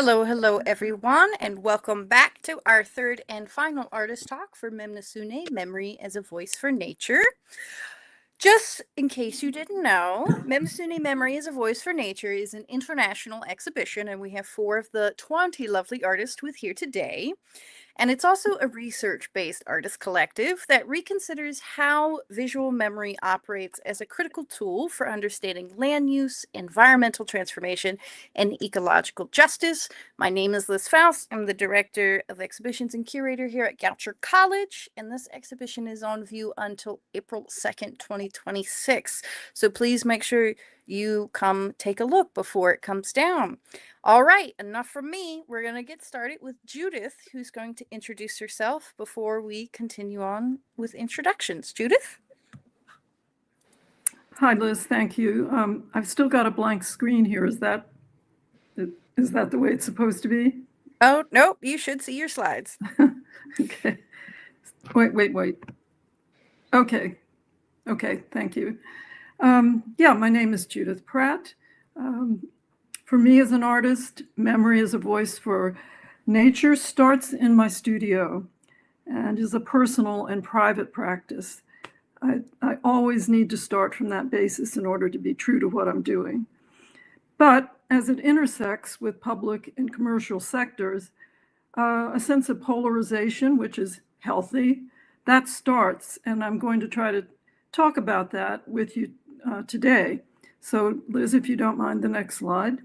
Hello, hello, everyone, and welcome back to our third and final artist talk for Mnemosyne, Memory as a Voice for Nature. Just in case you didn't know, Mnemosyne Memory as a Voice for Nature is an international exhibition, and we have 4 of the 20 lovely artists with here today. And it's also a research-based artist collective that reconsiders how visual memory operates as a critical tool for understanding land use, environmental transformation, and ecological justice. My name is Liz Faust. I'm the director of exhibitions and curator here at Goucher College, and this exhibition is on view until April 2nd, 2026. So please make sure you come take a look before it comes down. All right, enough from me. We're going to get started with Judith, who's going to introduce herself before we continue on with introductions. Judith? Hi, Liz. Thank you. I've still got a blank screen here. Is that the way it's supposed to be? Oh, nope. You should see your slides. Okay. Wait. Okay. Thank you. Yeah, my name is Judith Pratt. For me as an artist, memory as a voice for nature starts in my studio and is a personal and private practice. I always need to start from that basis in order to be true to what I'm doing. But as it intersects with public and commercial sectors, a sense of polarization, which is healthy, that starts, and I'm going to try to talk about that with you today. So Liz, if you don't mind, the next slide.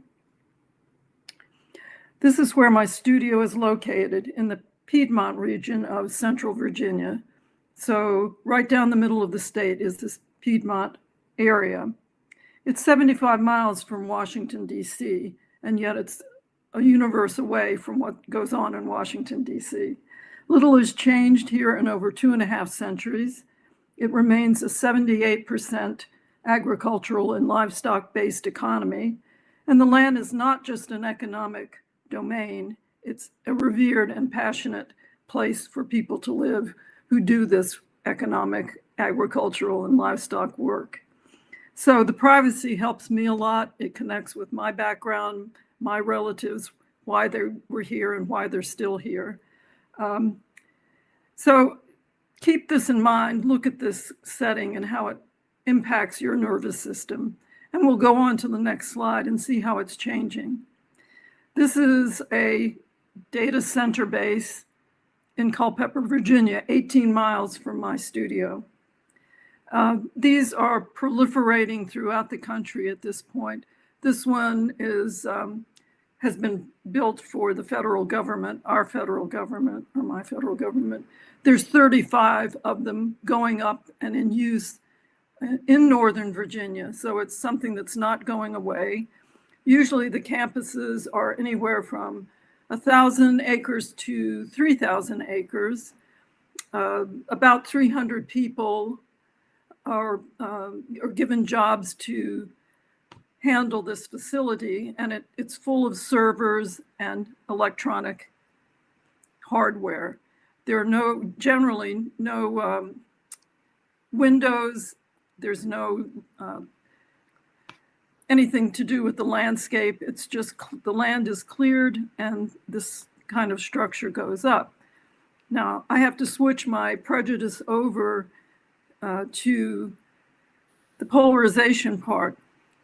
This is where my studio is located in the Piedmont region of Central Virginia. So right down the middle of the state is this Piedmont area. It's 75 miles from Washington, D.C., and yet it's a universe away from what goes on in Washington, D.C. Little has changed here in over 2.5 centuries. It remains a 78% agricultural and livestock-based economy, and the land is not just an economic domain. It's a revered and passionate place for people to live who do this economic, agricultural, and livestock work. So the privacy helps me a lot. It connects with my background, my relatives, why they were here and why they're still here. So keep this in mind. Look at this setting and how it impacts your nervous system. And we'll go on to the next slide and see how it's changing. This is a data center base in Culpeper, Virginia, 18 miles from my studio. These are proliferating throughout the country at this point. This one has been built for the federal government, our federal government, or my federal government. There's 35 of them going up and in use in Northern Virginia. So it's something that's not going away. Usually the campuses are anywhere from 1,000 acres to 3,000 acres. About 300 people are given jobs to handle this facility, and it's full of servers and electronic hardware. There are generally no windows. There's no anything to do with the landscape. It's just the land is cleared and this kind of structure goes up. Now, I have to switch my prejudice over to the polarization part.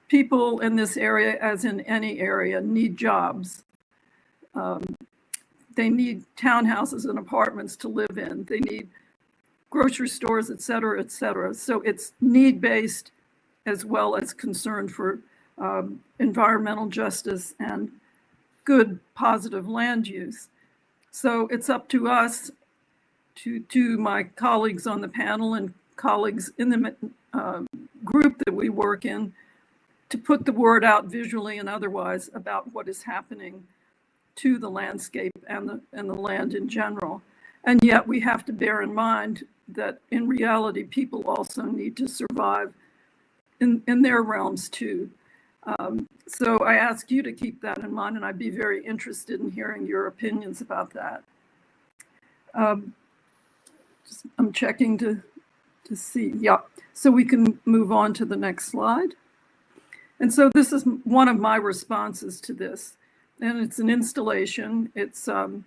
People in this area, as in any area, need jobs. They need townhouses and apartments to live in. They need grocery stores, et cetera, et cetera. So it's need-based as well as concern for environmental justice and good, positive land use. So it's up to us, to my colleagues on the panel and colleagues in the group that we work in, to put the word out visually and otherwise about what is happening to the landscape and the land in general. And yet we have to bear in mind that in reality, people also need to survive in their realms too. So I ask you to keep that in mind, and I'd be very interested in hearing your opinions about that. I'm checking to see, yeah. So we can move on to the next slide. And so this is one of my responses to this. and it's an installation. It's on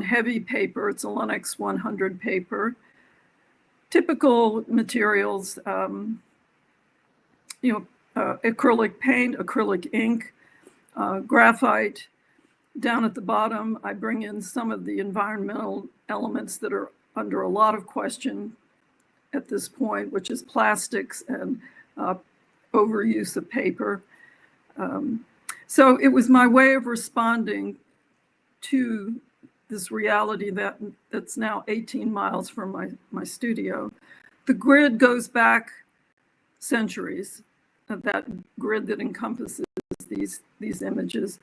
heavy paper. It's a Lennox 100 paper. Typical materials, acrylic paint, acrylic ink, graphite. Down at the bottom, I bring in some of the environmental elements that are under a lot of question at this point, which is plastics and overuse of paper. So it was my way of responding to this reality that's now 18 miles from my studio. The grid goes back centuries, that grid that encompasses these images.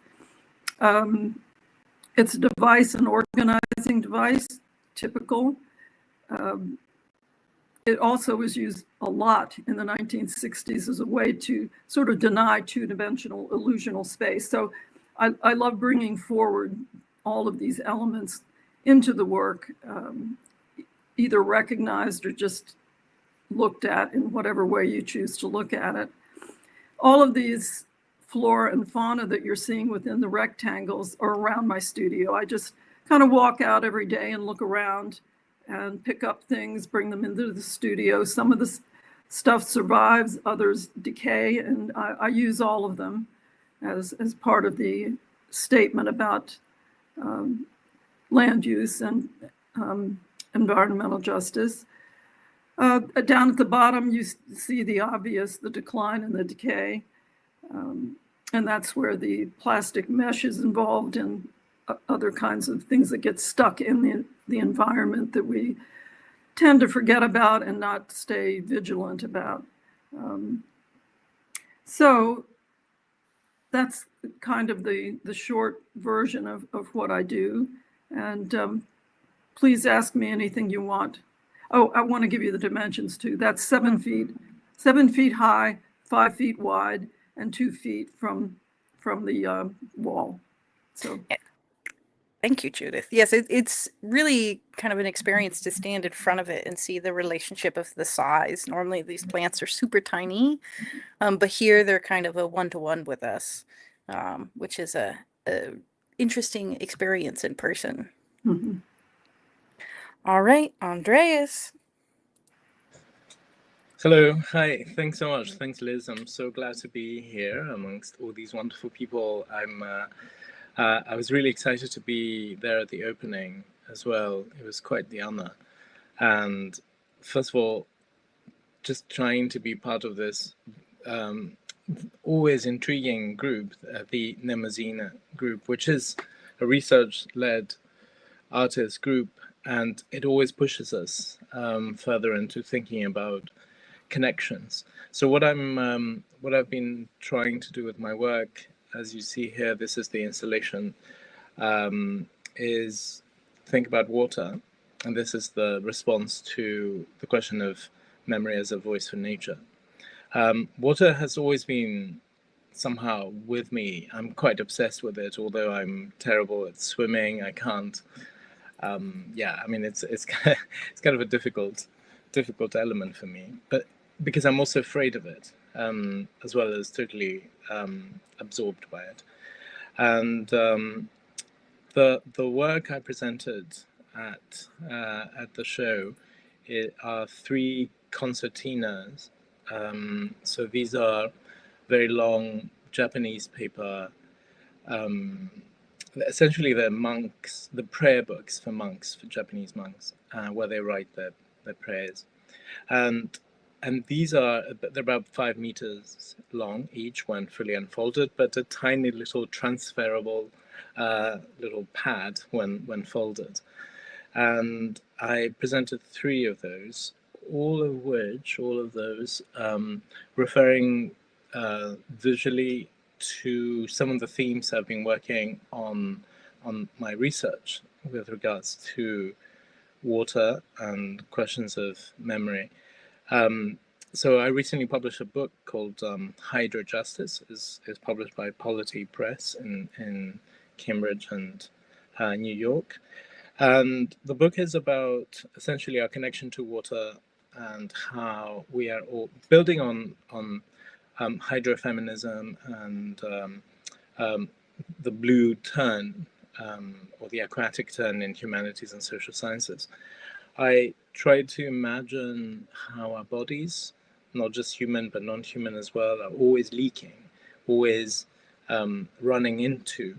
It's a device, an organizing device, typical. It also was used a lot in the 1960s as a way to sort of deny two-dimensional illusional space. So I love bringing forward all of these elements into the work, either recognized or just looked at in whatever way you choose to look at it. All of these flora and fauna that you're seeing within the rectangles are around my studio. I just kind of walk out every day and look around and pick up things, bring them into the studio. Some of the stuff survives, others decay, and I use all of them as part of the statement about land use and environmental justice. Down at the bottom, you see the obvious, the decline and the decay. And that's where the plastic mesh is involved and other kinds of things that get stuck in the environment that we tend to forget about and not stay vigilant about. So that's kind of the short version of what I do. And please ask me anything you want. Oh, I want to give you the dimensions too. That's 7 feet high, 5 feet wide, and 2 feet from the wall. So. Thank you, Judith. Yes, it's really kind of an experience to stand in front of it and see the relationship of the size. Normally these plants are super tiny, but here they're kind of a one-to-one with us, which is a interesting experience in person. Mm-hmm. All right, Andreas. Hello, hi, thanks so much. Thanks, Liz. I'm so glad to be here amongst all these wonderful people. I was really excited to be there at the opening as well. It was quite the honor. And first of all, just trying to be part of this always intriguing group, the Mnemosyne group, which is a research-led artist group, and it always pushes us further into thinking about connections. So what I've been trying to do with my work, as you see here, this is the installation, is think about water, and this is the response to the question of memory as a voice for nature. Water has always been somehow with me. I'm quite obsessed with it, although I'm terrible at swimming. I can't. Yeah, I mean, it's kind of a difficult element for me, but because I'm also afraid of it, as well as totally absorbed by it. And the work I presented at the show are 3 concertinas. So these are very long Japanese paper. Essentially, they're monks, the prayer books for monks, for Japanese monks, where they write their prayers. And these are, they're about 5 meters long each when fully unfolded, but a tiny little transferable little pad when folded. And I presented 3 of those, all of those referring visually to some of the themes I've been working on my research with regards to water and questions of memory. So I recently published a book called Hydro Justice. It's published by Polity Press in Cambridge and New York. And the book is about essentially our connection to water and how we are all building on hydrofeminism and the blue turn, or the aquatic turn in humanities and social sciences, I tried to imagine how our bodies, not just human but non-human as well, are always leaking, always running into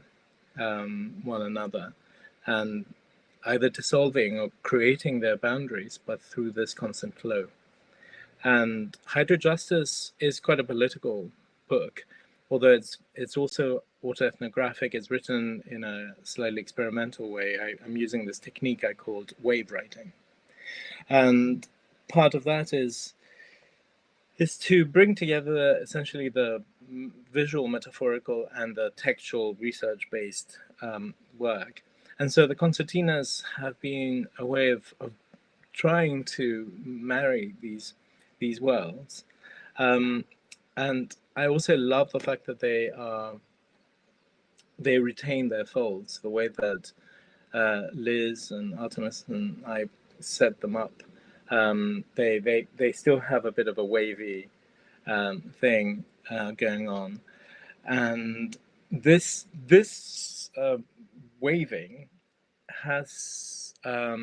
one another, and either dissolving or creating their boundaries, but through this constant flow. And Hydrojustice is quite a political book, although it's also autoethnographic. It's written in a slightly experimental way. I'm using this technique I called wave writing. And part of that is to bring together essentially the visual, metaphorical, and the textual research-based work. And so the concertinas have been a way of trying to marry these worlds. And I also love the fact that they retain their folds, the way that Liz and Artemis and I set them up. They still have a bit of a wavy thing going on, and this waving has a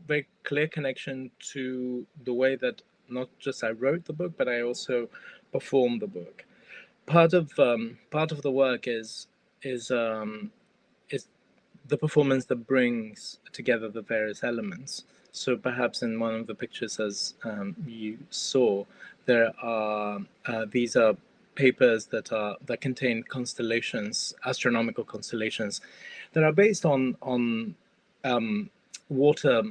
very clear connection to the way that not just I wrote the book, but I also performed the book. Part of the work is the performance that brings together the various elements. So perhaps in one of the pictures, as you saw, there are these are papers that contain constellations, astronomical constellations, that are based on water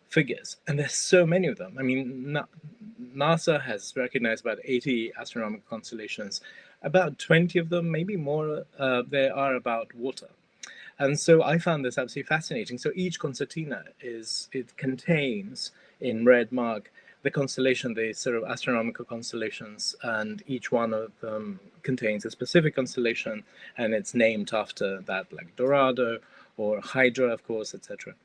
figures, and there's so many of them. I mean, NASA has recognized about 80 astronomical constellations. About 20 of them, maybe more, they are about water. And so I found this absolutely fascinating. So each concertina contains in red mark the constellation, the sort of astronomical constellations, and each one of them contains a specific constellation, and it's named after that, like Dorado or Hydra, of course, etc.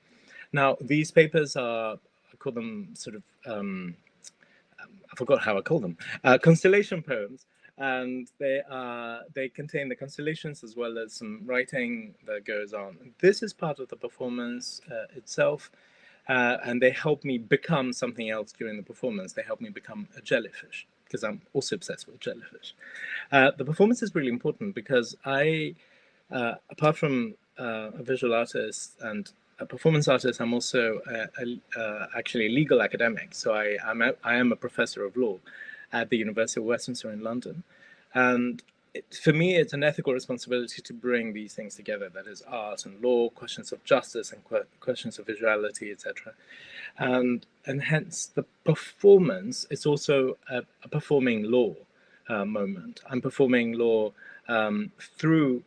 Now, these papers are, I call them sort of, I forgot how I call them, constellation poems. And they contain the constellations as well as some writing that goes on. This is part of the performance itself, and they help me become something else during the performance. They help me become a jellyfish, because I'm also obsessed with jellyfish. The performance is really important because I, apart from a visual artist and a performance artist, I'm also actually a legal academic. So I am a professor of law at the University of Westminster in London. And for me, it's an ethical responsibility to bring these things together, that is art and law, questions of justice and questions of visuality, etc. And hence the performance is also a performing law moment. I'm performing law through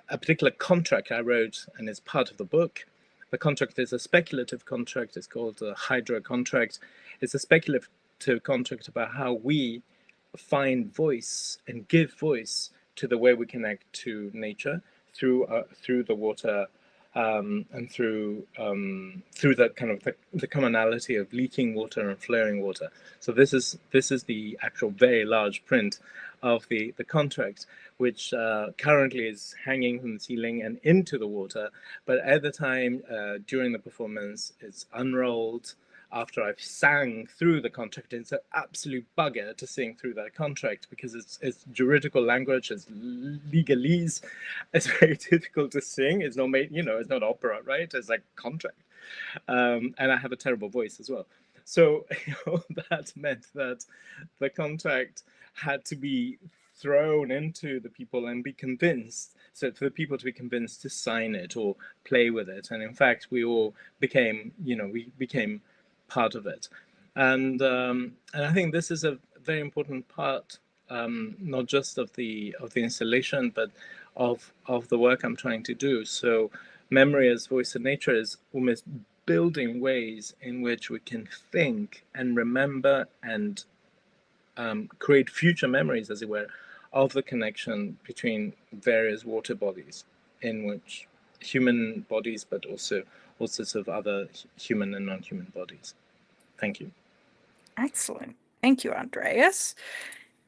a particular contract I wrote, and it's part of the book. The contract is a speculative contract. It's called a Hydra contract. It's a speculative contract about how we find voice and give voice to the way we connect to nature through the water, and through the kind of the commonality of leaking water and flowing water. So this is the actual very large print of the contract, which currently is hanging from the ceiling and into the water. But at the time, during the performance, it's unrolled after I've sang through the contract. It's an absolute bugger to sing through that contract because it's juridical language, it's legalese. It's very difficult to sing. It's not made, it's not opera, right? It's like contract. And I have a terrible voice as well. So that meant that the contract had to be thrown into the people and be convinced. So for the people to be convinced to sign it or play with it. And in fact, we all became, we became part of it. And I think this is a very important part, not just of the installation, but of the work I'm trying to do. So memory as voice of nature is almost building ways in which we can think and remember and create future memories, as it were, of the connection between various water bodies, in which human bodies, but also all sorts of other human and non-human bodies. Thank you. Excellent. Thank you, Andreas.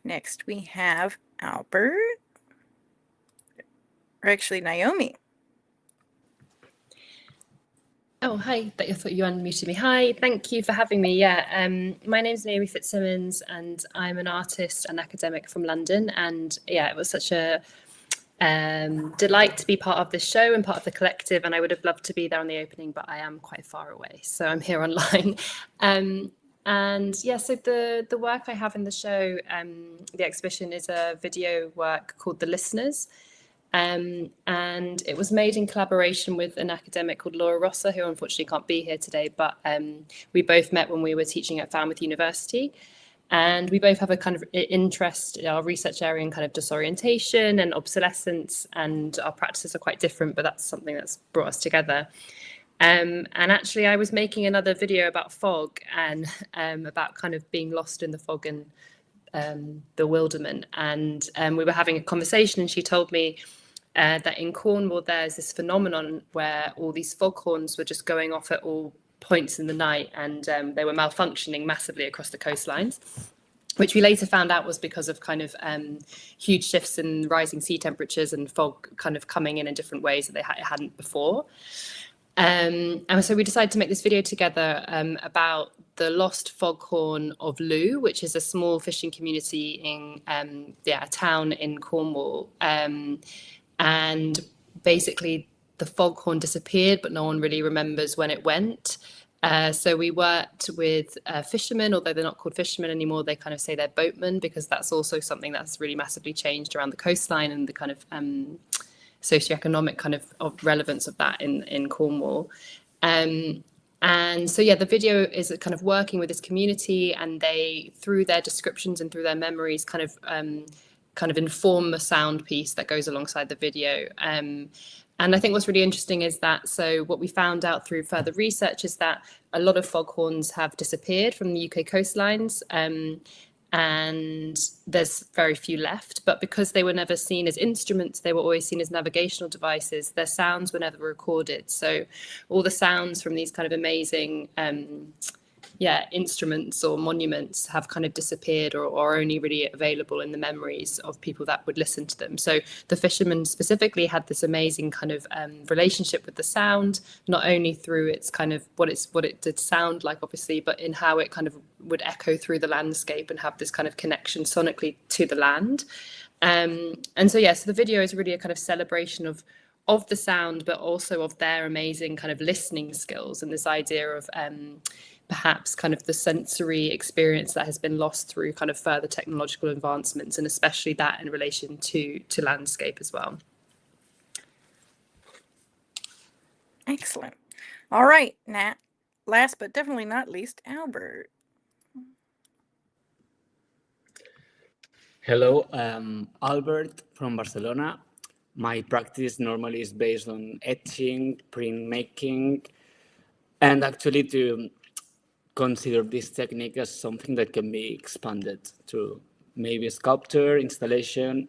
Next, we have Albert. or actually Naomi. Oh, hi. I thought you unmuted me. Hi, thank you for having me. Yeah, my name is Naomi Fitzsimmons and I'm an artist and academic from London. And yeah, it was such a delight to be part of this show and part of the collective. And I would have loved to be there on the opening, but I am quite far away. So I'm here online. And yeah, so the work I have in the show, the exhibition, is a video work called The Listeners. And it was made in collaboration with an academic called Laura Rosser, who unfortunately can't be here today, but we both met when we were teaching at Falmouth University. And we both have a kind of interest in our research area in kind of disorientation and obsolescence, and our practices are quite different, but that's something that's brought us together. And actually, I was making another video about fog and about kind of being lost in the fog and bewilderment. And we were having a conversation, and she told me that in Cornwall, there's this phenomenon where all these foghorns were just going off at all points in the night, and they were malfunctioning massively across the coastlines, which we later found out was because of kind of huge shifts in rising sea temperatures and fog kind of coming in different ways that they hadn't before. And so we decided to make this video together about the lost foghorn of Looe, which is a small fishing community in a town in Cornwall. And basically the foghorn disappeared, but no one really remembers when it went. So we worked with fishermen, although they're not called fishermen anymore. They kind of say they're boatmen, because that's also something that's really massively changed around the coastline and the kind of socioeconomic kind of relevance of that in Cornwall. And so, yeah, the video is kind of working with this community, and they, through their descriptions and through their memories, kind of inform the sound piece that goes alongside the video. And I think what's really interesting is that, so what we found out through further research is that a lot of foghorns have disappeared from the UK coastlines, and there's very few left. But because they were never seen as instruments, they were always seen as navigational devices. Their sounds were never recorded. So all the sounds from these kind of amazing instruments or monuments have kind of disappeared, or only really available in the memories of people that would listen to them. So the fishermen specifically had this amazing kind of relationship with the sound, not only through its kind of what it did sound like, obviously, but in how it kind of would echo through the landscape and have this kind of connection sonically to the land. And so, yeah, so the video is really a kind of celebration of the sound, but also of their amazing kind of listening skills, and this idea of perhaps kind of the sensory experience that has been lost through kind of further technological advancements, and especially that in relation to landscape as well. Excellent. All right, Nat. Last but definitely not least, Albert. Hello, Albert from Barcelona. My practice normally is based on etching, printmaking, and actually to consider this technique as something that can be expanded to maybe sculpture, installation.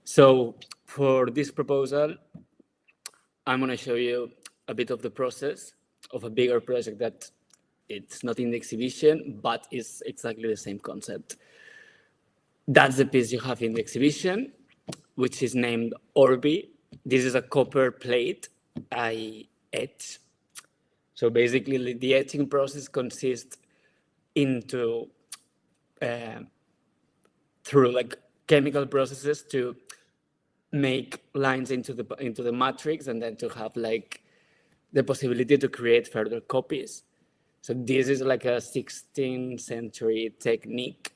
So for this proposal, I'm going to show you a bit of the process of a bigger project that it's not in the exhibition, but is exactly the same concept. That's the piece you have in the exhibition, which is named Orbi. This is a copper plate I etch. So basically, the etching process consists into through like chemical processes to make lines into the matrix, and then to have like the possibility to create further copies. So this is like a 16th century technique.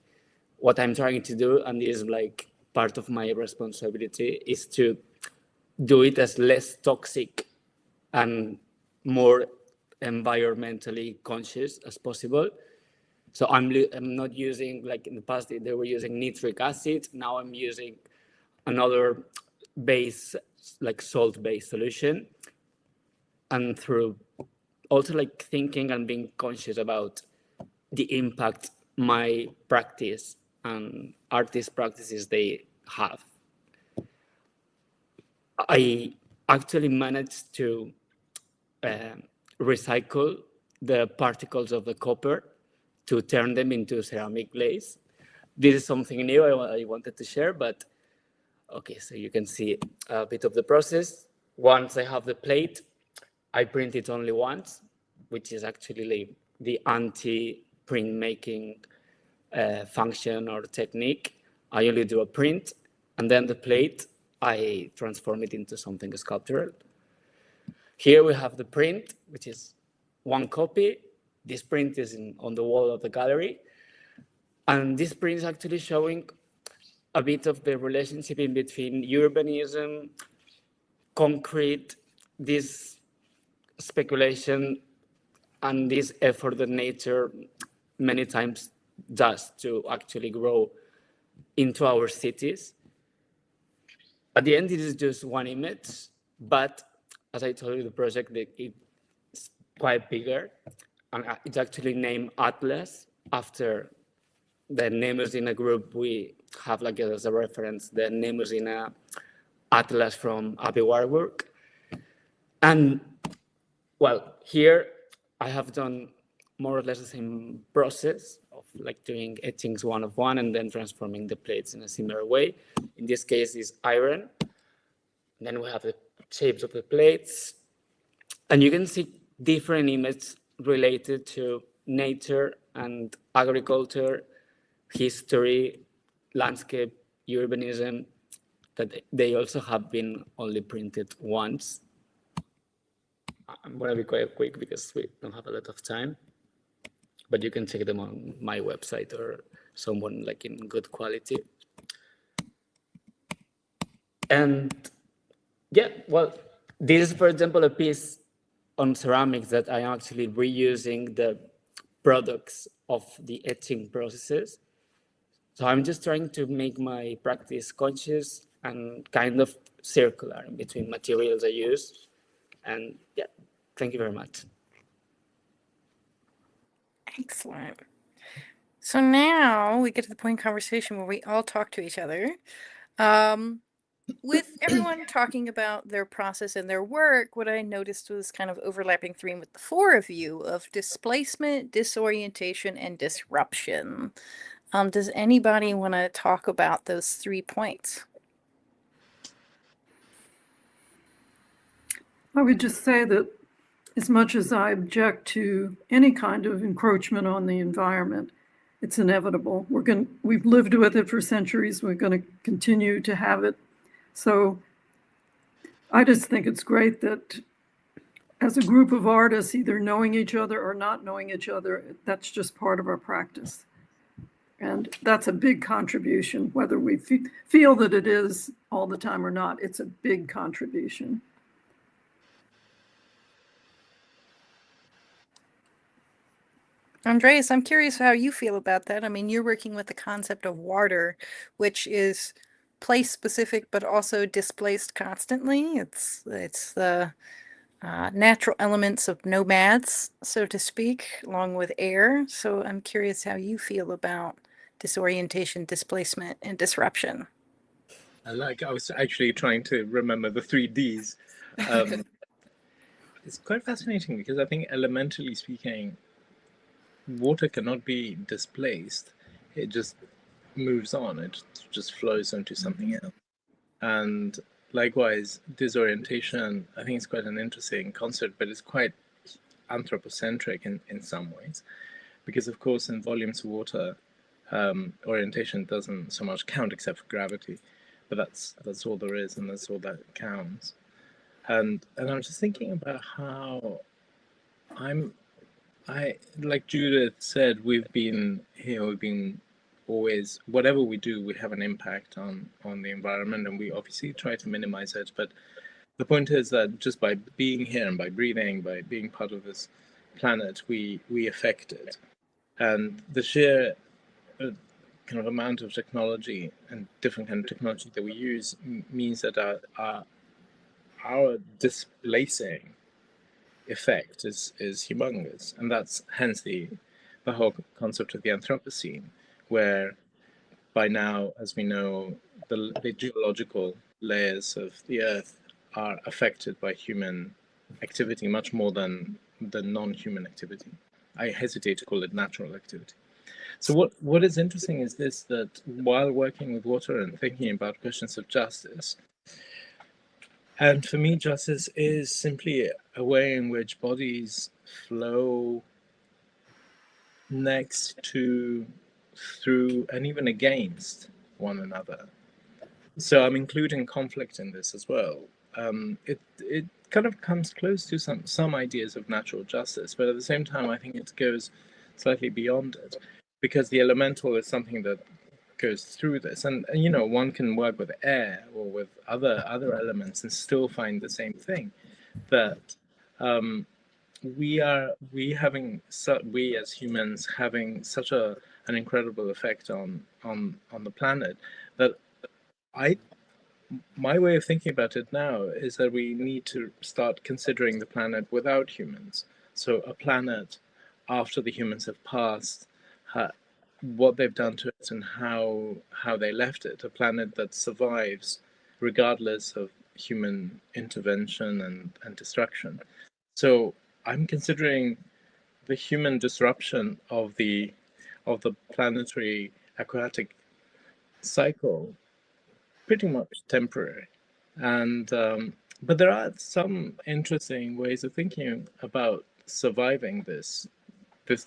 What I'm trying to do, and this is like part of my responsibility, is to do it as less toxic and more environmentally conscious as possible. So I'm not using, like in the past they were using nitric acid. Now I'm using another base, like salt-based solution. And through also like thinking and being conscious about the impact my practice and artist practices they have. I actually managed to recycle the particles of the copper to turn them into ceramic glaze. This is something new I wanted to share, but Okay, so you can see a bit of the process. Once I have the plate, I print it only once, which is actually like the anti-print making function or technique. I only do a print, and then the plate, I transform it into something sculptural. Here we have the print, which is one copy. This print is on the wall of the gallery. And this print is actually showing a bit of the relationship in between urbanism, concrete, this speculation, and this effort that nature many times does to actually grow into our cities. At the end, it is just one image, but as I told you, the project it's quite bigger, and it's actually named Atlas after the Mnemosyne group. We have like as a reference the Mnemosyne Atlas from Abbey Warburg. And well, here I have done more or less the same process of like doing etchings one of one and then transforming the plates in a similar way. In this case is iron. And then we have the shapes of the plates. And you can see different images related to nature and agriculture, history, landscape, urbanism, that they also have been only printed once. I'm going to be quite quick because we don't have a lot of time, but you can check them on my website or someone like in good quality. And yeah, well, this is, for example, a piece on ceramics that I am actually reusing the products of the etching processes. So I'm just trying to make my practice conscious and kind of circular in between materials I use. And yeah, thank you very much. Excellent. So now we get to the point in conversation where we all talk to each other. With everyone talking about their process and their work, what I noticed was kind of overlapping theme with the four of you of displacement, disorientation, and disruption. Does anybody want to talk about those 3 points? I would just say that as much as I object to any kind of encroachment on the environment, it's inevitable. We've lived with it for centuries. We're going to continue to have it. So I just think it's great that as a group of artists, either knowing each other or not knowing each other, that's just part of our practice. And that's a big contribution, whether we feel that it is all the time or not. It's a big contribution. Andreas, I'm curious how you feel about that. I mean, you're working with the concept of water, which is place specific, but also displaced constantly. It's the natural elements of nomads, so to speak, along with air. So I'm curious how you feel about disorientation, displacement, and disruption. I was actually trying to remember the 3Ds. It's quite fascinating because I think elementally speaking, water cannot be displaced. It just moves on. It just flows into something else. And likewise, disorientation, I think it's quite an interesting concept, but it's quite anthropocentric in some ways. Because of course, in volumes of water, orientation doesn't so much count except for gravity. But that's all there is, and that's all that counts. And I'm just thinking about how like Judith said, we've been always, whatever we do, we have an impact on the environment, and we obviously try to minimize it. But the point is that just by being here and by breathing, by being part of this planet, we affect it. And the sheer kind of amount of technology and different kind of technology that we use means that our displacing effect is humongous, and that's hence the whole concept of the Anthropocene, where by now, as we know, the geological layers of the Earth are affected by human activity much more than non-human activity. I hesitate to call it natural activity. So what is interesting is this, that while working with water and thinking about questions of justice, and for me, justice is simply a way in which bodies flow next to, through, and even against one another. So I'm including conflict in this as well. It kind of comes close to some ideas of natural justice, but at the same time, I think it goes slightly beyond it, because the elemental is something that goes through this, and you know, one can work with air or with other elements and still find the same thing, that we as humans having such an incredible effect on the planet, that my way of thinking about it now is that we need to start considering the planet without humans. So a planet after the humans have passed, what they've done to it and how they left it. A planet that survives regardless of human intervention and destruction. So I'm considering the human disruption of the planetary aquatic cycle pretty much temporary, and but there are some interesting ways of thinking about surviving this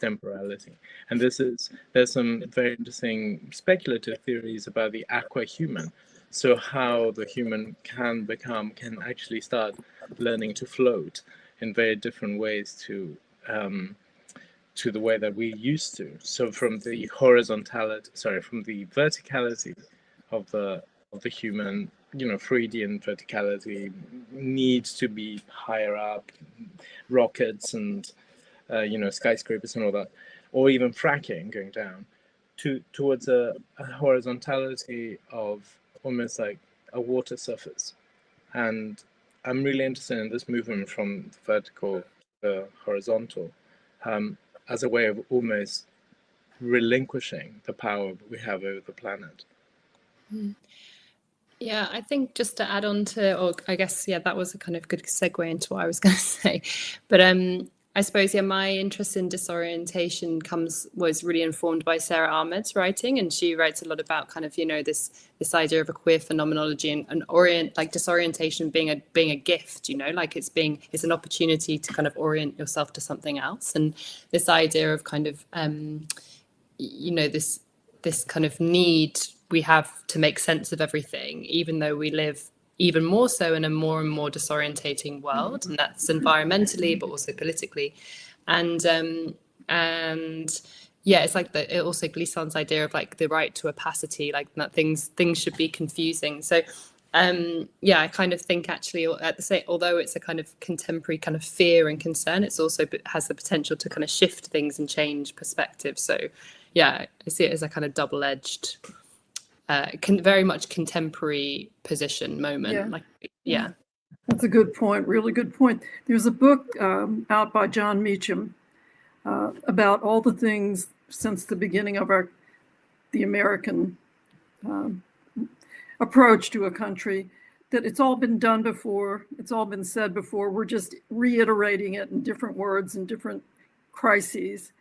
temporality, and there's some very interesting speculative theories about the aqua human, so how the human can actually start learning to float in very different ways to the way that we used to. So from the verticality of the human, you know, Freudian verticality, needs to be higher up, rockets and you know, skyscrapers and all that, or even fracking going down, towards a horizontality of almost like a water surface. And I'm really interested in this movement from the vertical to the horizontal, as a way of almost relinquishing the power we have over the planet. Yeah, I think just to add on to, or I guess, yeah, that was a kind of good segue into what I was going to say. But I suppose, yeah, my interest in disorientation was really informed by Sarah Ahmed's writing, and she writes a lot about kind of, you know, this idea of a queer phenomenology and disorientation being a gift, you know, like it's an opportunity to kind of orient yourself to something else, and this idea of kind of you know, this kind of need we have to make sense of everything, even though we live even more so in a more and more disorientating world, and that's environmentally but also politically, and yeah, it's like it also Glissant's idea of like the right to opacity, like that things should be confusing. So yeah, I kind of think actually at the same, although it's a kind of contemporary kind of fear and concern, it's also has the potential to kind of shift things and change perspective. So yeah, I see it as a kind of double-edged, very much contemporary position moment. Yeah. Like, yeah. That's a good point, really good point. There's a book out by John Meacham about all the things since the beginning of the American approach to a country, that it's all been done before, it's all been said before, we're just reiterating it in different words and different crises.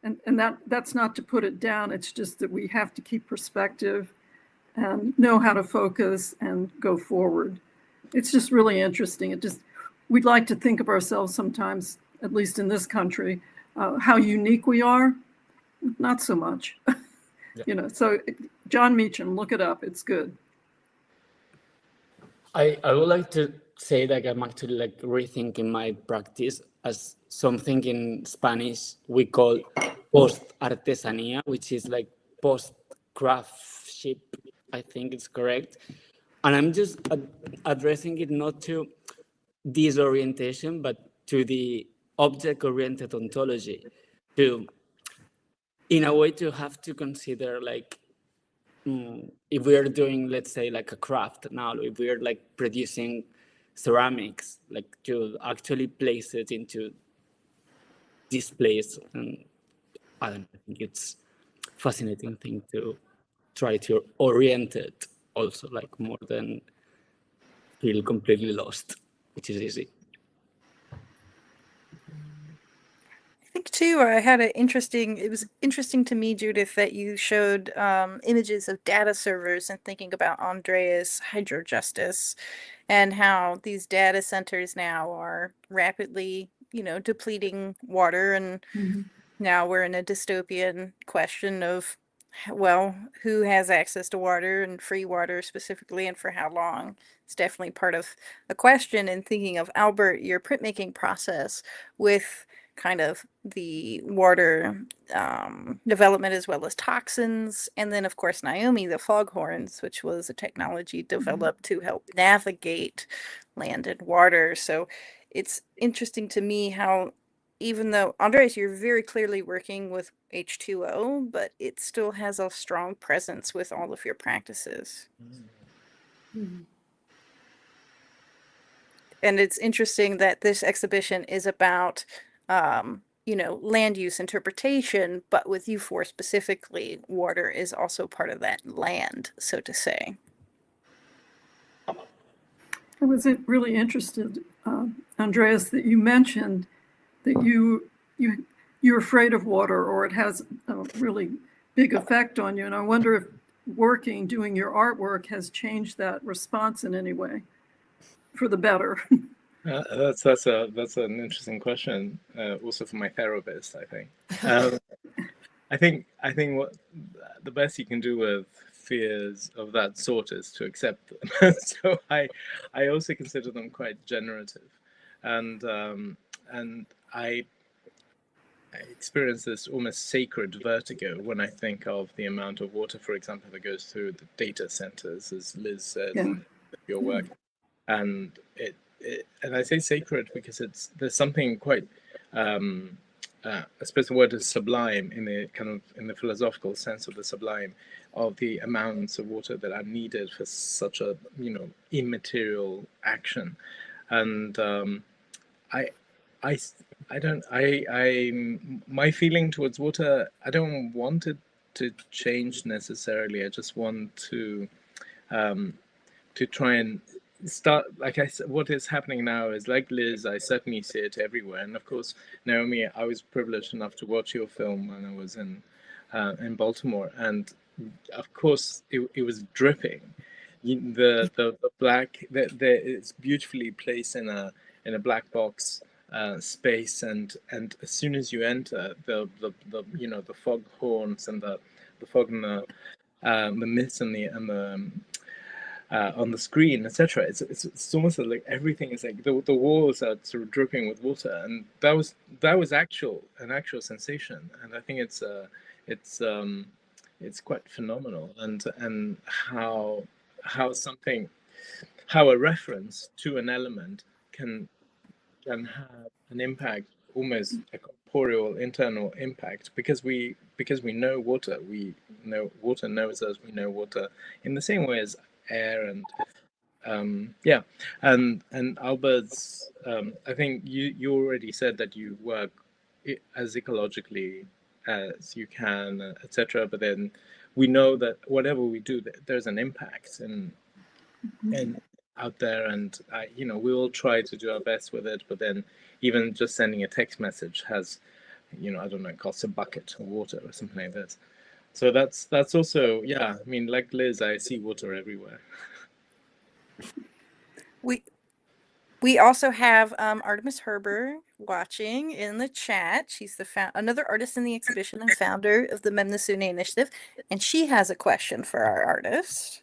And that's not to put it down, it's just that we have to keep perspective and know how to focus and go forward. It's just really interesting. We'd like to think of ourselves sometimes, at least in this country, how unique we are. Not so much. Yeah. You know, so John Meacham, look it up, it's good. I would like to say that I'm actually like rethinking my practice as something in Spanish we call post-artesanía, which is like post-craftship, I think it's correct. And I'm just addressing it not to disorientation, but to the object-oriented ontology, to, in a way, to have to consider like, if we are doing, let's say, like a craft now, if we are like producing ceramics, like to actually place it into this place. And I don't know, I think it's a fascinating thing to try to orient it also, like more than feel completely lost, which is easy. I think too, I had it was interesting to me, Judith, that you showed images of data servers and thinking about Andreas Hydrojustice and how these data centers now are rapidly, depleting water. And now we're in a dystopian question of, well, who has access to water and free water specifically, and for how long? It's definitely part of the question. And thinking of Albert, your printmaking process with kind of the water development as well as toxins. And then, of course, Naomi, the foghorns, which was a technology developed to help navigate land and water. So it's interesting to me how, even though, Andres, you're very clearly working with H2O, but it still has a strong presence with all of your practices. And it's interesting that this exhibition is about, land use interpretation, but with you four specifically, water is also part of that land, so to say. I was really interested, Andreas, that you mentioned that you're afraid of water, or it has a really big effect on you. And I wonder if doing your artwork has changed that response in any way for the better. That's an interesting question, also for my therapist, I think. I think what the best you can do with fears of that sort is to accept them. So I also consider them quite generative, and I experience this almost sacred vertigo when I think of the amount of water, for example, that goes through the data centers, as Liz said in your work, and and I say sacred because there's something quite I suppose the word is sublime in the philosophical sense of the sublime, of the amounts of water that are needed for such a immaterial action. And my feeling towards water, I don't want it to change necessarily. I just want to try and start, like I said, what is happening now is, like Liz, I certainly see it everywhere. And of course, Naomi, I was privileged enough to watch your film when I was in Baltimore, and of course it was dripping. The black, it's beautifully placed in a black box space, and as soon as you enter, the fog horns and the fog and the mist and the on the screen, etc. It's almost like everything is like the walls are sort of dripping with water, and that was an actual sensation, and I think it's quite phenomenal, and how a reference to an element can have an impact, almost a corporeal internal impact, because we know water. We know water knows us. We know water in the same way as air, and and Albert's, I think you already said that you work as ecologically as you can, etc. But then we know that whatever we do, there's an impact and out there, and we will try to do our best with it. But then even just sending a text message has, I don't know, it costs a bucket of water or something like this. So that's also, I mean, like Liz, I see water everywhere. We also have Artemis Herber watching in the chat. She's another artist in the exhibition and founder of the Mnemosyne Initiative, and she has a question for our artist.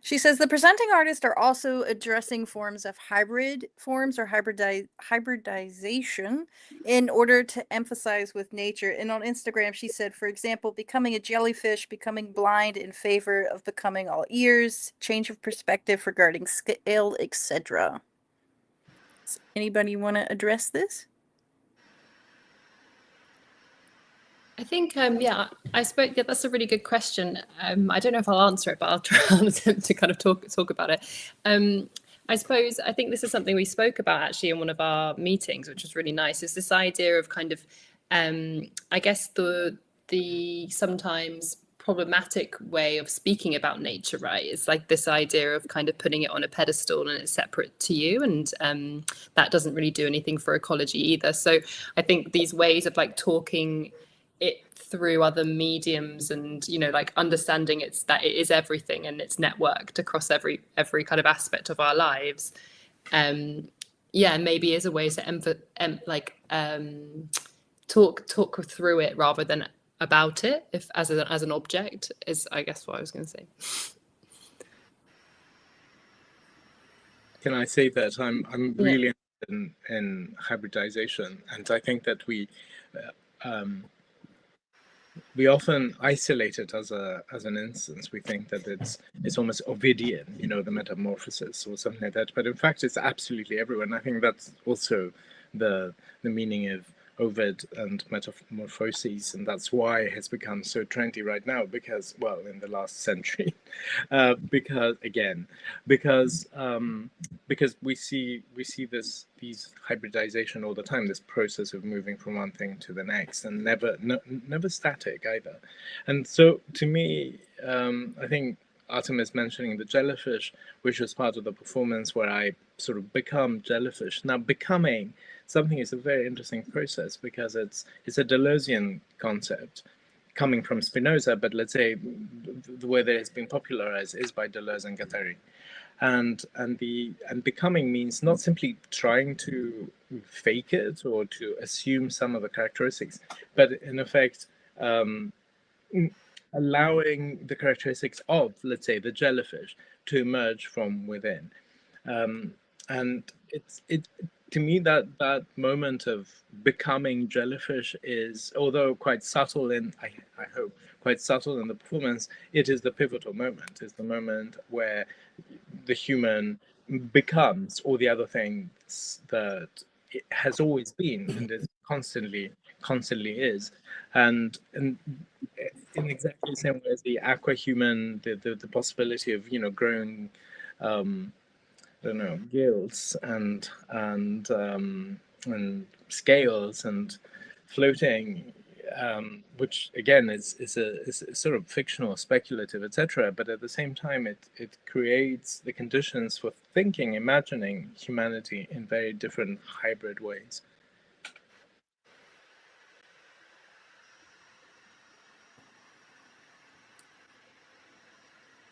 She says the presenting artists are also addressing forms of hybridization in order to emphasize with nature. And on Instagram, she said, for example, becoming a jellyfish, becoming blind in favor of becoming all ears, change of perspective regarding scale, etc. Does anybody want to address this? I think, I spoke. Yeah, that's a really good question. I don't know if I'll answer it, but I'll try and attempt to kind of talk about it. I think this is something we spoke about actually in one of our meetings, which was really nice. Is this idea of kind of, I guess the sometimes problematic way of speaking about nature, right? It's like this idea of kind of putting it on a pedestal and it's separate to you, and that doesn't really do anything for ecology either. So I think these ways of like talking it through other mediums and, you know, like understanding that it is everything and it's networked across every kind of aspect of our lives, maybe is a way to talk through it rather than about it, if as an object, is I guess what I was going to say. Can I say that I'm really interested in hybridization, and I think that we often isolate it as an instance. We think that it's almost Ovidian, you know, the metamorphosis or something like that. But in fact, it's absolutely everywhere. And I think that's also the meaning of Ovid and metamorphoses, and that's why it has become so trendy right now. Because, well, in the last century, because we see these hybridization all the time. This process of moving from one thing to the next, and never static either. And so, to me, I think Artemis mentioning the jellyfish, which was part of the performance where I sort of become jellyfish. Now, becoming something is a very interesting process because it's a Deleuzian concept coming from Spinoza, but let's say the way that it's been popularized is by Deleuze and Guattari. And becoming means not simply trying to fake it or to assume some of the characteristics, but in effect allowing the characteristics of, let's say, the jellyfish to emerge from within. And it to me, that moment of becoming jellyfish is, although quite subtle in, I hope, quite subtle in the performance, it is the pivotal moment. It's the moment where the human becomes all the other things that it has always been and is constantly is. And in exactly the same way as the aqua-human, the possibility of, you know, growing I don't know, gills and scales and floating, which again is sort of fictional, speculative, etc. But at the same time, it creates the conditions for thinking, imagining humanity in very different hybrid ways.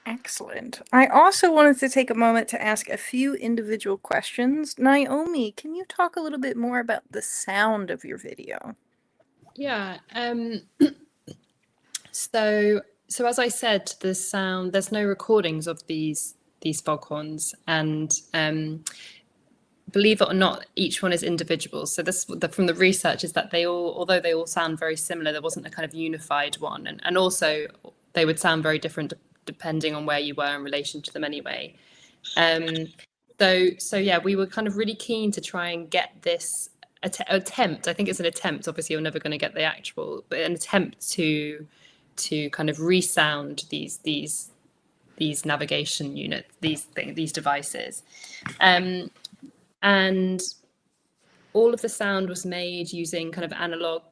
Excellent. I also wanted to take a moment to ask a few individual questions. Naomi, can you talk a little bit more about the sound of your video? Yeah. So as I said, the sound, there's no recordings of these foghorns, and believe it or not, each one is individual. So from the research is that although they all sound very similar, there wasn't a kind of unified one, and also they would sound very different depending on where you were in relation to them anyway. So yeah, we were kind of really keen to try and get this attempt. I think it's an attempt. Obviously, you're never going to get the actual, but an attempt to kind of resound these navigation units, these devices, and all of the sound was made using kind of analog,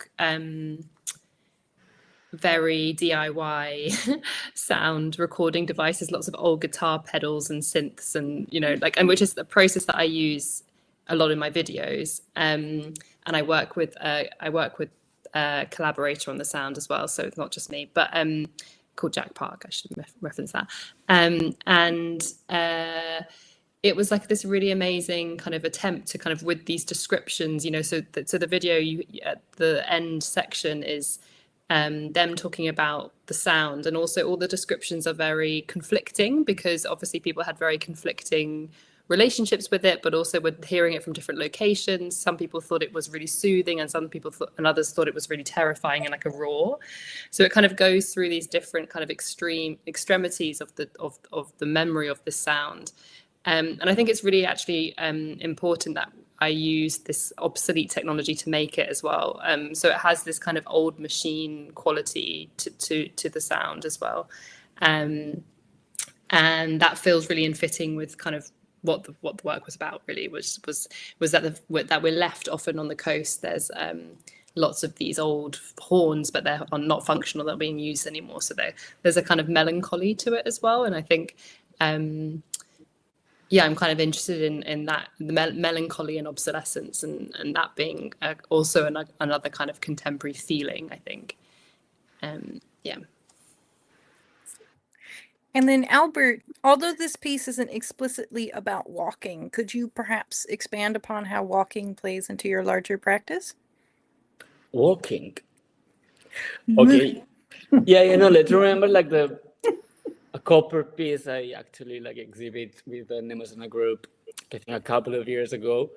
very DIY sound recording devices, lots of old guitar pedals and synths, and, you know, like, and which is the process that I use a lot in my videos. And I work with a collaborator on the sound as well, so it's not just me, but called Jack Park. I should reference that. It was like this really amazing kind of attempt to kind of, with these descriptions, you know, so the video at the end section is them talking about the sound, and also all the descriptions are very conflicting because obviously people had very conflicting relationships with it, but also with hearing it from different locations. Some people thought it was really soothing, and others thought it was really terrifying and like a roar. So it kind of goes through these different kind of extremities of the memory of the sound. And I think it's really actually important that I use this obsolete technology to make it as well. So it has this kind of old machine quality to the sound as well. And that feels really in fitting with kind of what the work was about, really, which was that we're left often on the coast. There's lots of these old horns, but they're not functional, they're being used anymore. So there's a kind of melancholy to it as well. And I think, yeah, I'm kind of interested in that, the melancholy and obsolescence, and that being also another kind of contemporary feeling, I think. Yeah. And then Albert, although this piece isn't explicitly about walking, could you perhaps expand upon how walking plays into your larger practice? Walking. Okay. Yeah, let's remember like a copper piece I actually like exhibit with the Mnemosyne group, I think a couple of years ago.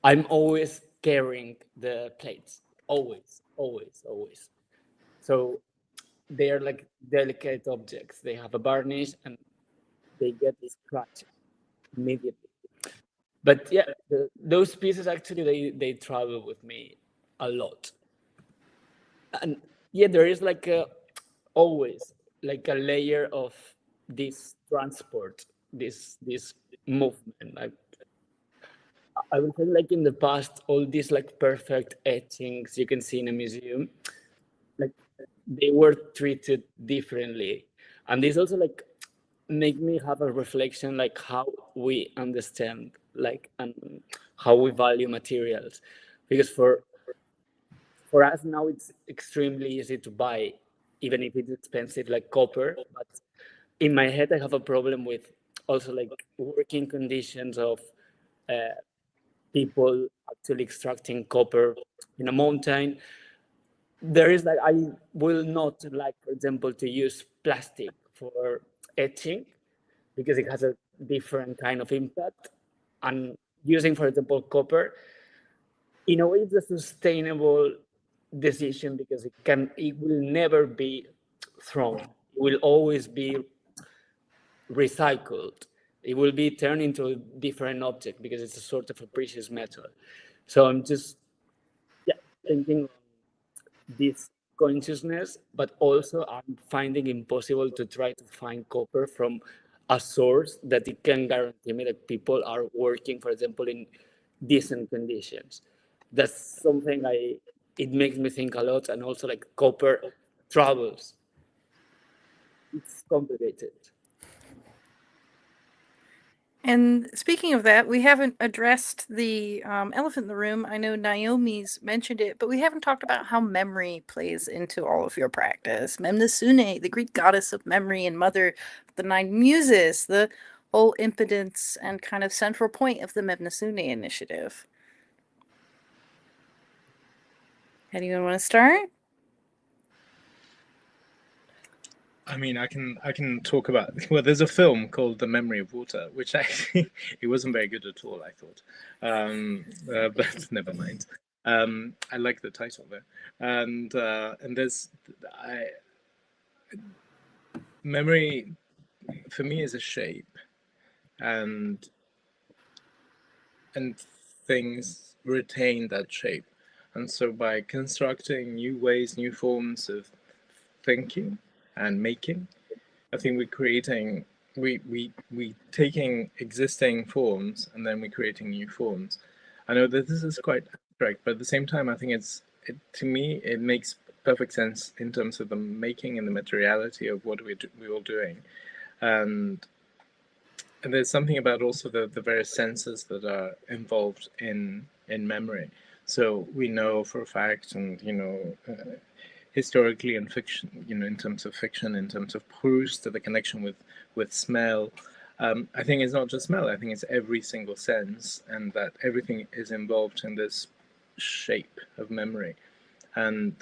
I'm always carrying the plates, always. So they are like delicate objects. They have a varnish and they get scratched immediately. But yeah, those pieces actually, they travel with me a lot. And yeah, there is like always like a layer of this transport, this movement. Like, I would say like in the past, all these like perfect etchings you can see in a museum, like they were treated differently. And this also like make me have a reflection like how we understand like and how we value materials. Because for us now it's extremely easy to buy, even if it's expensive, like copper. But in my head, I have a problem with also like working conditions of people actually extracting copper in a mountain. There is like, I will not like, for example, to use plastic for etching because it has a different kind of impact. And using, for example, copper, in a way, it's a sustainable decision because it will never be thrown. It will always be recycled. It will be turned into a different object because it's a sort of a precious metal. So I'm just thinking on this consciousness, but also I'm finding impossible to try to find copper from a source that it can guarantee me that people are working, for example, in decent conditions. That's something it makes me think a lot. And also like copper travels. It's complicated. And speaking of that, we haven't addressed the elephant in the room. I know Naomi's mentioned it, but we haven't talked about how memory plays into all of your practice. Mnemosyne, the Greek goddess of memory and mother of the nine muses, the whole impotence and kind of central point of the Mnemosyne initiative. Anyone want to start? I mean, I can talk about, well, there's a film called The Memory of Water, which actually, it wasn't very good at all, I thought. But never mind. I like the title though. And there's, memory for me is a shape, and things retain that shape. And so by constructing new ways, new forms of thinking and making, I think we're creating, we taking existing forms and then we're creating new forms. I know that this is quite abstract, but at the same time, I think to me, it makes perfect sense in terms of the making and the materiality of what we're all doing. And there's something about also the various senses that are involved in memory. So we know for a fact, and historically in fiction, in terms of fiction, in terms of Proust, the connection with smell. I think it's not just smell. I think it's every single sense, and that everything is involved in this shape of memory. And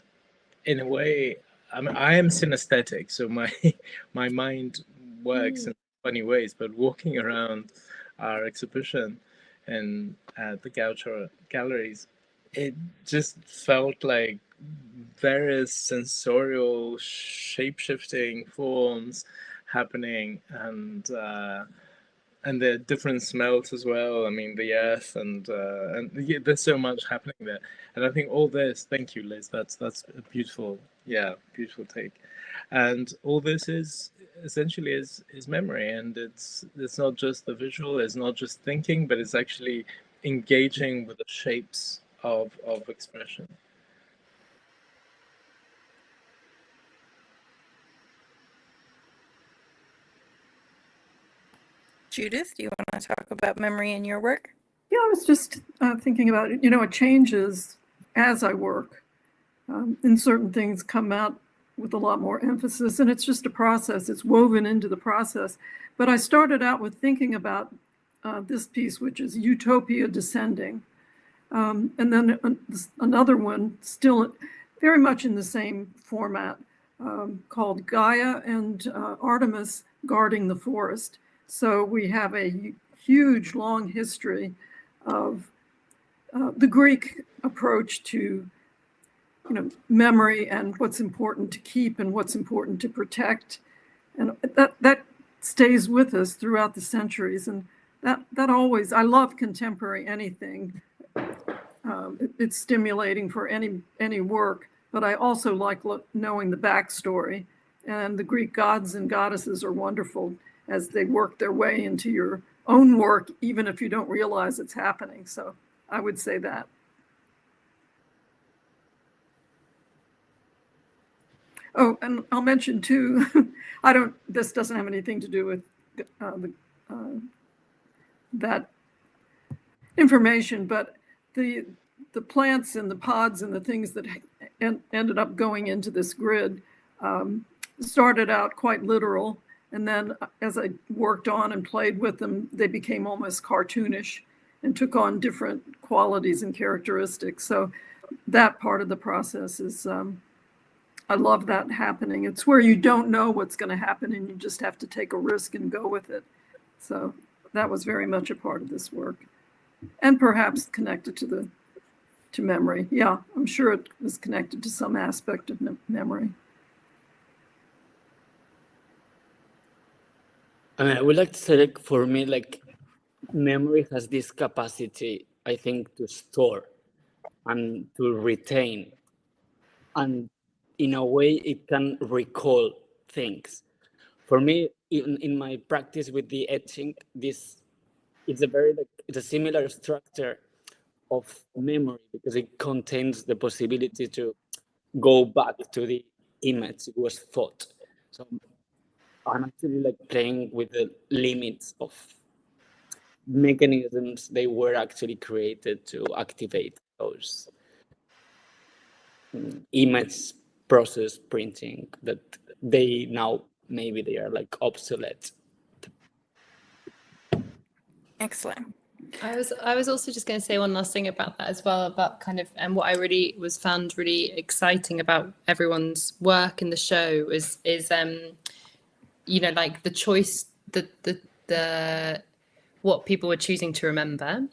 in a way, I am synesthetic, so my mind works in funny ways. But walking around our exhibition at the Goucher Art Galleries, it just felt like various sensorial shape-shifting forms happening, and the different smells as well. I mean, the earth and yeah, there's so much happening there. And I think all this, thank you, Liz, that's a beautiful take. And all this is essentially is memory, and it's not just the visual, it's not just thinking, but it's actually engaging with the shapes of expression. Judith, do you want to talk about memory in your work? Yeah, I was just thinking about it. It changes as I work. And certain things come out with a lot more emphasis, and it's just a process. It's woven into the process. But I started out with thinking about this piece, which is Utopia Descending. And then another one, still very much in the same format, called Gaia and Artemis Guarding the Forest. So we have a huge, long history of the Greek approach to memory and what's important to keep and what's important to protect. And that stays with us throughout the centuries. And that always, I love contemporary anything. It's stimulating for any work, but I also like knowing the backstory. And the Greek gods and goddesses are wonderful as they work their way into your own work, even if you don't realize it's happening. So I would say that. Oh, and I'll mention too, this doesn't have anything to do with that information, but the plants and the pods and the things that ended up going into this grid started out quite literal. And then as I worked on and played with them, they became almost cartoonish and took on different qualities and characteristics. So that part of the process is, I love that happening. It's where you don't know what's going to happen and you just have to take a risk and go with it. So that was very much a part of this work, and perhaps connected to memory. Yeah, I'm sure it was connected to some aspect of memory. I would like to say, like, for me, like, memory has this capacity, I think, to store and to retain. And in a way, it can recall things. For me, in my practice with the etching, it's a similar structure of memory, because it contains the possibility to go back to the image it was thought. So I'm actually like playing with the limits of mechanisms they were actually created to activate those image process printing that maybe they are like obsolete. Excellent. I was also just going to say one last thing about that as well, about kind of, and what I really found really exciting about everyone's work in the show is like the choice, the what people were choosing to remember.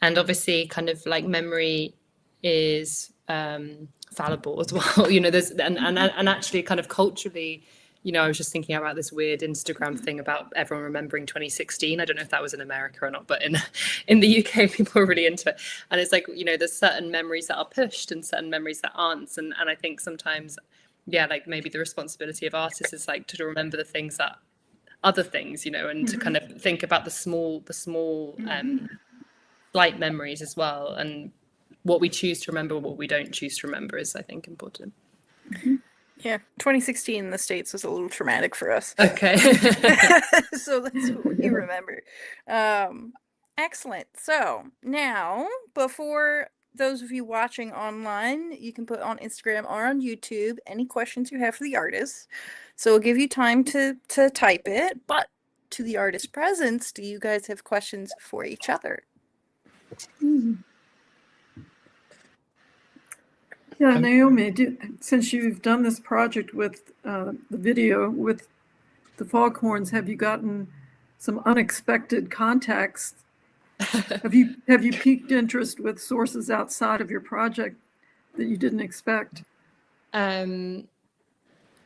And obviously kind of like memory is fallible as well. There's and actually kind of culturally, I was just thinking about this weird Instagram thing about everyone remembering 2016. I don't know if that was in America or not, but in the UK, people are really into it. And it's like, there's certain memories that are pushed and certain memories that aren't. And I think sometimes, like maybe the responsibility of artists is like to remember the things that other things, and to kind of think about the small slight memories as well. And what we choose to remember, what we don't choose to remember is, I think, important. Yeah, 2016 in the States was a little traumatic for us. Okay. So that's what we remember. Excellent. So now, before those of you watching online, you can put on Instagram or on YouTube any questions you have for the artists. So we'll give you time to type it. But to the artist presents, do you guys have questions for each other? Yeah, Naomi, since you've done this project with the video with the foghorns, have you gotten some unexpected contacts? Have you piqued interest with sources outside of your project that you didn't expect? I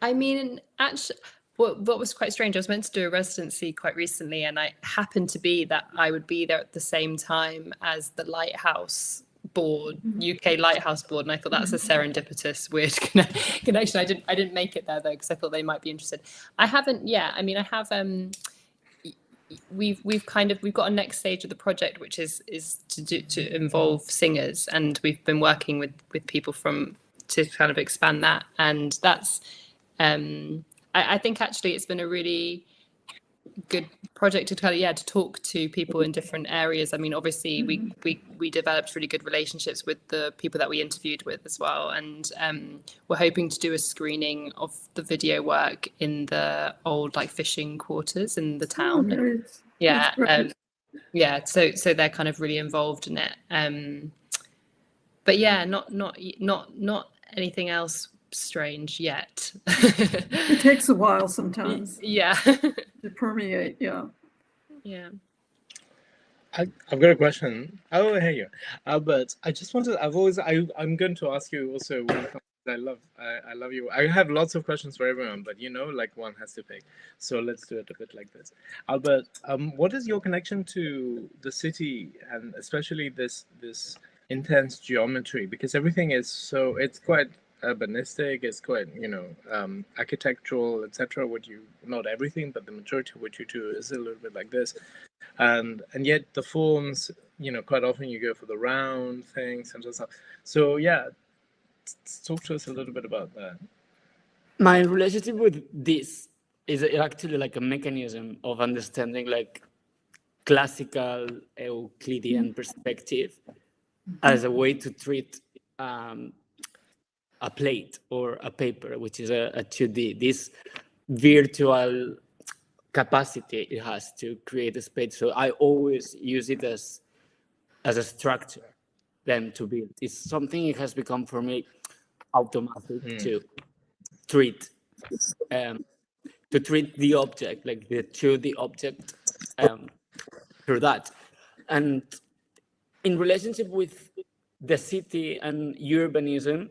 mean, actually, what was quite strange, I was meant to do a residency quite recently, and I happened to be that I would be there at the same time as the Lighthouse board, UK Lighthouse board, and I thought that's a serendipitous weird connection. I didn't make it there though, because I thought they might be interested. I haven't. Yeah, I mean, I have. We've got a next stage of the project, which is to involve singers, and we've been working with people to kind of expand that, and that's. I think actually it's been a really good project to kind of, to talk to people in different areas. I mean, obviously we developed really good relationships with the people that we interviewed with as well, and we're hoping to do a screening of the video work in the old like fishing quarters in the town. So they're kind of really involved in it, but not anything else strange yet. It takes a while sometimes. To permeate. I've got a question. Oh, hey you, Albert. I just wanted. I'm going to ask you also. I love you. I have lots of questions for everyone, but like one has to pick. So let's do it a bit like this. Albert, what is your connection to the city, and especially this intense geometry? Because everything is so. It's quite urbanistic. It's quite architectural, etc. Not everything, but the majority of what you do is a little bit like this. And yet the forms, quite often you go for the round things and stuff. So talk to us a little bit about that. My relationship with this is actually like a mechanism of understanding like classical Euclidean perspective as a way to treat a plate or a paper, which is a 2D, this virtual capacity it has to create a space. So I always use it as a structure then to build. It's something it has become for me automatic to treat the object, like the 2D object through that. And in relationship with the city and urbanism,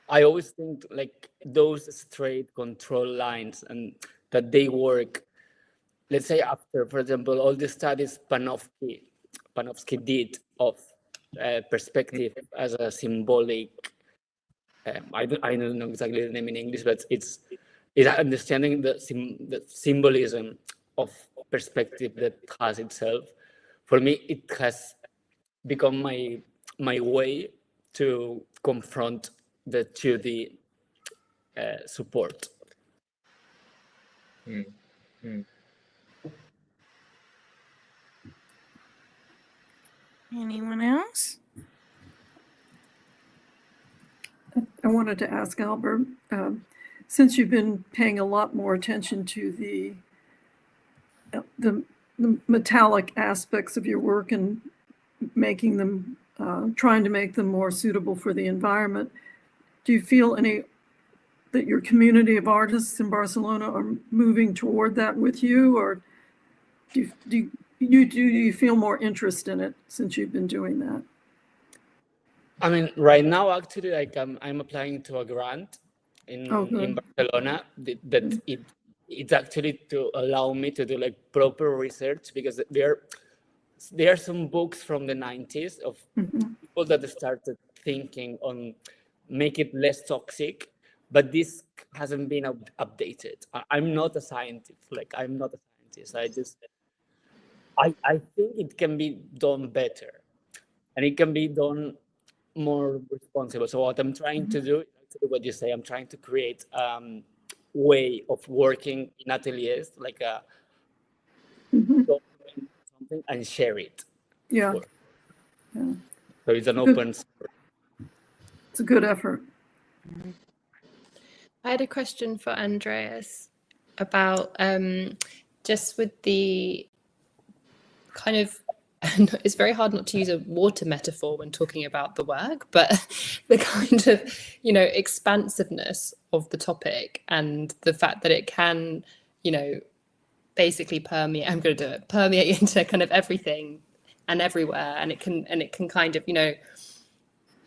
I always think like those straight control lines and that they work, let's say after, for example, all the studies Panofsky did of perspective as a symbolic, I don't know exactly the name in English, but it's understanding the symbolism of perspective that has itself. For me, it has become my way to confront the 2D support. Anyone else? I wanted to ask Albert, since you've been paying a lot more attention to the metallic aspects of your work and making them, trying to make them more suitable for the environment, do you feel that your community of artists in Barcelona are moving toward that with you, or do you feel more interest in it since you've been doing that? I mean, right now, actually, like I'm applying to a grant in Barcelona that it's actually to allow me to do like proper research, because there are some books from the 90s of people that started thinking on make it less toxic, but this hasn't been updated. I'm not a scientist. I think it can be done better, and it can be done more responsible. So what I'm trying to do, actually what you say, I'm trying to create way of working in ateliers, like something and share it. Yeah. So it's an open source. It's a good effort. I had a question for Andreas about just with the kind of, it's very hard not to use a water metaphor when talking about the work, but the kind of, expansiveness of the topic and the fact that it can, basically permeate into kind of everything and everywhere. And it can kind of,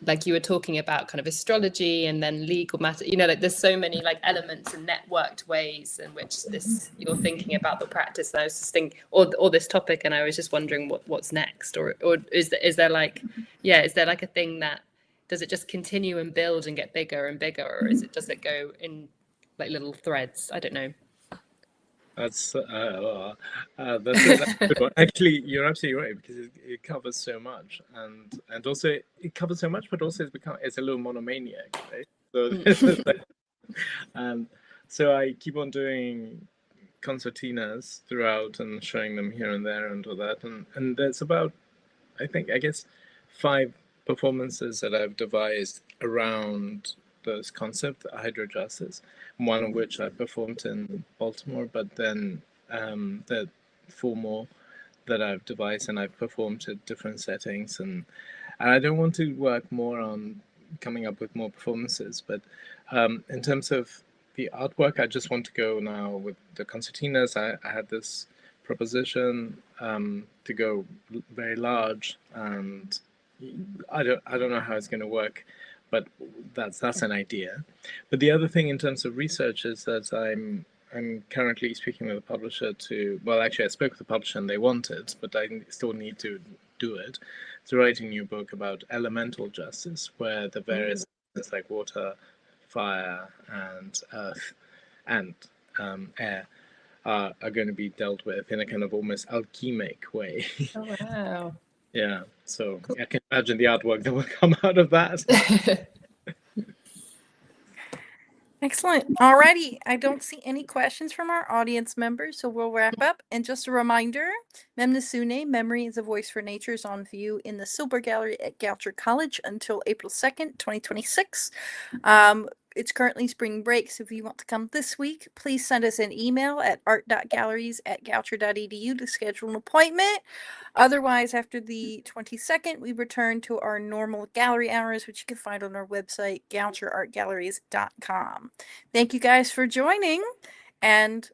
like you were talking about kind of astrology and then legal matter, like there's so many like elements and networked ways in which you're thinking about the practice. And I was just thinking, or this topic, and I was just wondering what's next, or is there like a thing that, does it just continue and build and get bigger and bigger, or does it go in like little threads? I don't know. That's a good one. Actually, you're absolutely right, because it covers so much, and also it covers so much, but also it's a little monomaniac, right? So so I keep on doing concertinas throughout and showing them here and there and all that. And there's about, I guess, 5 performances that I've devised around those concepts, hydrojustice, one of which I performed in Baltimore, but then there are 4 more that I've devised and I've performed at different settings. And I don't want to work more on coming up with more performances, but in terms of the artwork, I just want to go now with the concertinas. I had this proposition to go very large, and I don't know how it's going to work, but that's an idea. But the other thing in terms of research is that I'm currently speaking with a publisher to, well, actually I spoke with the publisher and they want it, but I still need to do it, to write a new book about elemental justice, where the various things like water, fire, and earth, and air are going to be dealt with in a kind of almost alchemic way. Oh, wow. Yeah, so cool. I can imagine the artwork that will come out of that. Excellent. Alrighty. I don't see any questions from our audience members, so we'll wrap up. And just a reminder, Mnemosyne, Memory is a Voice for Nature, is on view in the Silber Gallery at Goucher College until April 2nd, 2026. It's currently spring break, so if you want to come this week, please send us an email at art.galleries@goucher.edu to schedule an appointment. Otherwise, after the 22nd, we return to our normal gallery hours, which you can find on our website, goucherartgalleries.com. Thank you guys for joining, and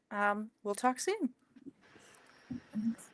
we'll talk soon. Thanks.